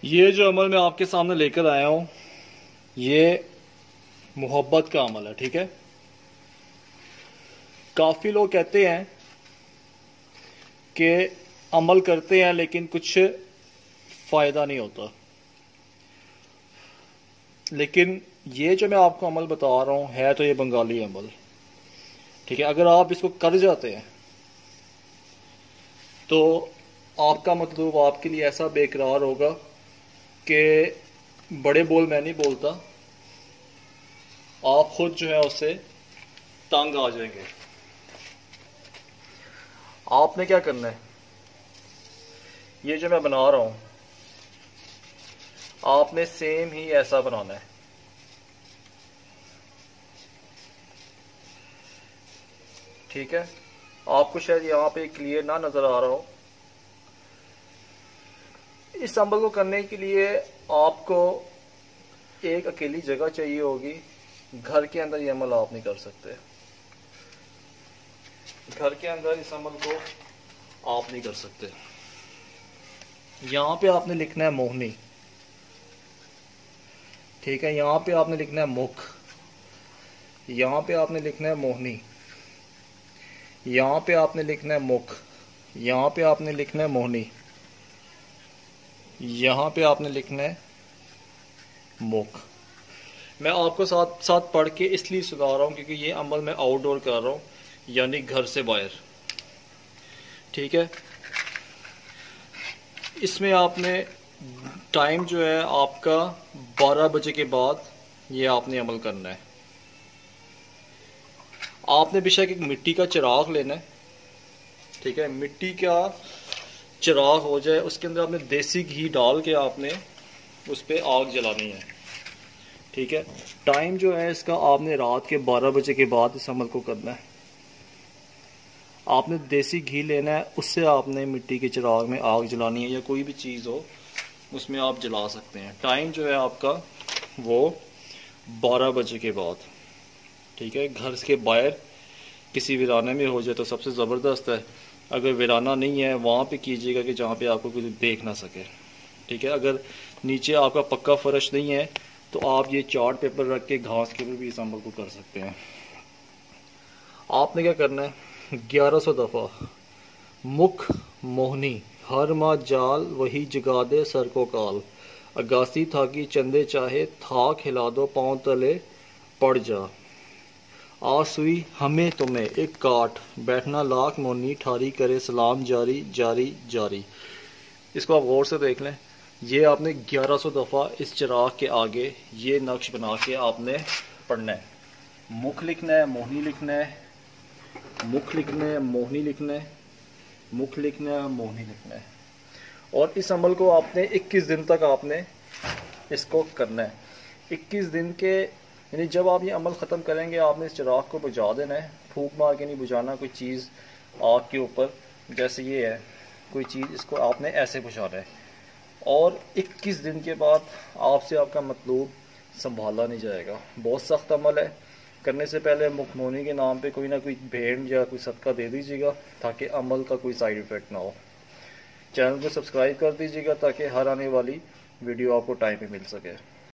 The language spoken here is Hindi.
ये जो अमल मैं आपके सामने लेकर आया हूं, ये मोहब्बत का अमल है। ठीक है, काफी लोग कहते हैं कि अमल करते हैं लेकिन कुछ फायदा नहीं होता। लेकिन ये जो मैं आपको अमल बता रहा हूं है तो ये बंगाली अमल। ठीक है, अगर आप इसको कर जाते हैं तो आपका मतलब आपके लिए ऐसा बेकरार होगा कि बड़े बोल मैं नहीं बोलता, आप खुद जो है उससे तंग आ जाएंगे। आपने क्या करना है, ये जो मैं बना रहा हूं आपने सेम ही ऐसा बनाना है। ठीक है, आपको शायद यहां पे क्लियर ना नजर आ रहा हो। इस अमल को करने के लिए आपको एक अकेली जगह चाहिए होगी। घर के अंदर ये अमल आप नहीं कर सकते। घर के अंदर इस अमल को आप नहीं कर सकते। यहां पे आपने लिखना है मोहनी। ठीक है, यहां पे आपने लिखना है मुख, यहां पे आपने लिखना है मोहनी, यहां पे आपने लिखना है मुख, यहां पे आपने लिखना है मोहनी, यहां पे आपने लिखना है मुख। मैं आपको साथ साथ पढ़ के इसलिए सुना रहा हूं क्योंकि ये अमल मैं आउटडोर कर रहा हूं, यानी घर से बाहर। ठीक है, इसमें आपने टाइम जो है आपका 12 बजे के बाद ये आपने अमल करना है। आपने बेशक एक मिट्टी का चिराग लेना है। ठीक है, मिट्टी का चिराग हो जाए, उसके अंदर आपने देसी घी डाल के आपने उस पर आग जलानी है। ठीक है, टाइम जो है इसका आपने रात के 12 बजे के बाद इस अमल को करना है। आपने देसी घी लेना है, उससे आपने मिट्टी के चिराग में आग जलानी है, या कोई भी चीज़ हो उसमें आप जला सकते हैं। टाइम जो है आपका वो 12 बजे के बाद। ठीक है, घर के बाहर किसी वीराने में हो जाए तो सबसे ज़बरदस्त है। अगर वीराना नहीं है वहाँ पे कीजिएगा कि जहाँ पे आपको कोई देख ना सके। ठीक है, अगर नीचे आपका पक्का फर्श नहीं है तो आप ये चार्ट पेपर रख के घास के ऊपर भी इस अमल को कर सकते हैं। आपने क्या करना है, 1100 दफ़ा मुख मोहनी हर माँ जाल वही जगा दे सर को काल, अगासी थाकी चंदे चाहे था खिला दो पाँव तले पड़ जा, आसुई हमें तुम्हें एक काट बैठना लाख मोनी ठारी करे सलाम जारी जारी जारी। इसको आप गौर से देख लें। ये आपने 1100 दफ़ा इस चिराग के आगे ये नक्श बना के आपने पढ़ना है। मुख लिखना है, मोहनी लिखना है, मुख लिखना है, मोहनी लिखना है, मुख लिखना है, मोहनी लिखना है। और इस अमल को आपने 21 दिन तक आपने इसको करना है। 21 दिन के यानी जब आप ये अमल ख़त्म करेंगे आपने इस चिराग को बुझा देना है। फूंक मार के नहीं बुझाना, कोई चीज़ आग के ऊपर जैसे ये है कोई चीज़, इसको आपने ऐसे बुझाना है। और 21 दिन के बाद आपसे आपका मतलूब संभाला नहीं जाएगा। बहुत सख्त अमल है। करने से पहले मुखमोनी के नाम पे कोई ना कोई भेंट या कोई सदका दे दीजिएगा ताकि अमल का कोई साइड इफ़ेक्ट ना हो। चैनल को सब्सक्राइब कर दीजिएगा ताकि हर आने वाली वीडियो आपको टाइम पे मिल सके।